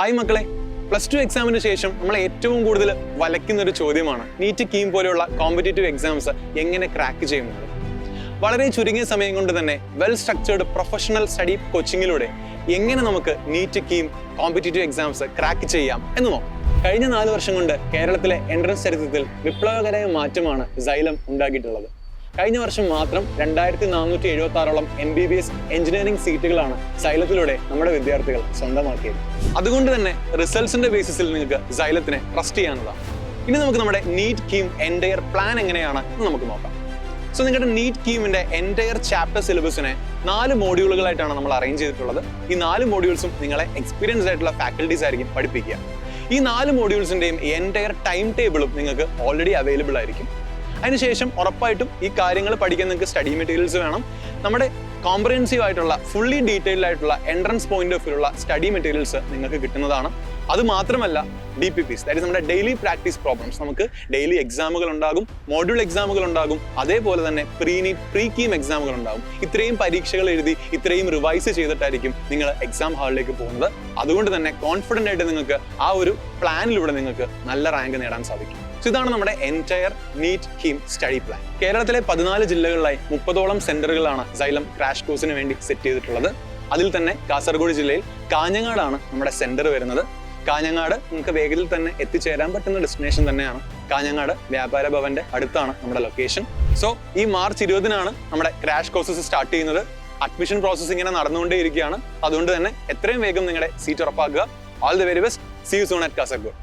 Hi മക്കളെ, +2 എക്സാമിന് ശേഷം നമ്മൾ ഏറ്റവും കൂടുതൽ വലയ്ക്കുന്ന ഒരു ചോദ്യമാണ് നീറ്റ് കീം പോലെയുള്ള കോമ്പറ്റേറ്റീവ് എക്സാംസ് എങ്ങനെ ക്രാക്ക് ചെയ്യുന്നത്. വളരെ ചുരുങ്ങിയ സമയം കൊണ്ട് തന്നെ വെൽ സ്ട്രക്ചേർഡ് പ്രൊഫഷണൽ സ്റ്റഡി കോച്ചിങ്ങിലൂടെ എങ്ങനെ നമുക്ക് NEET KEAM competitive exams crack ചെയ്യാം എന്ന് നോക്കാം. കഴിഞ്ഞ 4 വർഷം കൊണ്ട് കേരളത്തിലെ എൻട്രൻസ് ചരിത്രത്തിൽ വിപ്ലവകരമായ മാറ്റമാണ് സൈലം ഉണ്ടാക്കിയിട്ടുള്ളത്. കഴിഞ്ഞ വർഷം മാത്രം 2476ഓളം MBBS എഞ്ചിനീയറിംഗ് സീറ്റുകളാണ് സൈലത്തിലൂടെ നമ്മുടെ വിദ്യാർത്ഥികൾ സ്വന്തമാക്കിയത്. അതുകൊണ്ട് തന്നെ റിസൾട്ട്സിന്റെ ബേസിസിൽ നിങ്ങൾക്ക് സൈലത്തിനെ ട്രസ്റ്റ് ചെയ്യാവുന്നതാണ്. ഇനി നമുക്ക് നമ്മുടെ നീറ്റ് കീം എൻറ്റയർ പ്ലാൻ എങ്ങനെയാണ് എന്ന് നമുക്ക് നോക്കാം. സോ നിങ്ങളുടെ നീറ്റ് കീമിന്റെ എൻറ്റയർ ചാപ്റ്റർ സിലബസിനെ 4 മോഡ്യൂളുകളായിട്ടാണ് നമ്മൾ അറേഞ്ച് ചെയ്തിട്ടുള്ളത്. ഈ 4 മോഡ്യൂൾസും നിങ്ങളെ എക്സ്പീരിയൻസ് ആയിട്ടുള്ള ഫാക്കൽറ്റീസ് ആയിരിക്കും പഠിപ്പിക്കുക. ഈ 4 മോഡ്യൂൾസിന്റെയും എൻറ്റയർ ടൈം ടേബിളും നിങ്ങൾക്ക് ഓൾറെഡി അവൈലബിൾ ആയിരിക്കും. അതിനുശേഷം ഉറപ്പായിട്ടും ഈ കാര്യങ്ങൾ പഠിക്കാൻ നിങ്ങൾക്ക് സ്റ്റഡി മെറ്റീരിയൽസ് വേണം. നമ്മുടെ കോംപ്രഹെൻസീവ് ആയിട്ടുള്ള ഫുള്ളി ഡീറ്റെയിൽഡ് ആയിട്ടുള്ള എൻട്രൻസ് പോയിന്റ് ഓഫ് വ്യൂള്ള സ്റ്റഡി മെറ്റീരിയൽസ് നിങ്ങൾക്ക് കിട്ടുന്നതാണ്. അത് മാത്രമല്ല DPPs, ദാറ്റ് ഈസ് നമ്മുടെ ഡെയിലി പ്രാക്ടീസ് പ്രോബ്ലംസ്. നമുക്ക് ഡെയിലി എക്സാമുകൾ ഉണ്ടാകും, മോഡ്യൂൾ എക്സാമുകൾ ഉണ്ടാകും, അതേപോലെ തന്നെ പ്രീ കീം എക്സാമുകൾ ഉണ്ടാകും. ഇത്രയും പരീക്ഷകൾ എഴുതി ഇത്രയും റിവൈസ് ചെയ്തിട്ടായിരിക്കും നിങ്ങൾ എക്സാം ഹാളിലേക്ക് പോകുന്നത്. അതുകൊണ്ട് തന്നെ കോൺഫിഡൻ്റ് ആയിട്ട് നിങ്ങൾക്ക് ആ ഒരു പ്ലാനിലൂടെ നിങ്ങൾക്ക് നല്ല റാങ്ക് നേടാൻ സാധിക്കും. സോ ഇതാണ് നമ്മുടെ entire NEET KEAM study plan. കേരളത്തിലെ 14 ജില്ലകളിലായി 30ഓളം സെന്ററുകളാണ് സൈലം ക്രാഷ് കോഴ്സിന് വേണ്ടി സെറ്റ് ചെയ്തിട്ടുള്ളത്. അതിൽ തന്നെ കാസർഗോഡ് ജില്ലയിൽ കാഞ്ഞങ്ങാടാണ് നമ്മുടെ സെന്റർ വരുന്നത്. കാഞ്ഞങ്ങാട് നിങ്ങൾക്ക് വേഗത്തിൽ തന്നെ എത്തിച്ചേരാൻ പറ്റുന്ന ഡെസ്റ്റിനേഷൻ തന്നെയാണ്. കാഞ്ഞങ്ങാട് വ്യാപാര ഭവന്റെ അടുത്താണ് നമ്മുടെ ലൊക്കേഷൻ. സോ ഈ മാർച്ച് 20-നാണ് നമ്മുടെ ക്രാഷ് കോഴ്സസ് സ്റ്റാർട്ട് ചെയ്യുന്നത്. അഡ്മിഷൻ പ്രോസസ് ഇങ്ങനെ നടന്നുകൊണ്ടേയിരിക്കുകയാണ്. അതുകൊണ്ട് തന്നെ എത്രയും വേഗം നിങ്ങളുടെ സീറ്റ് ഉറപ്പാക്കുക. All the very best. See you soon at Kasaragod.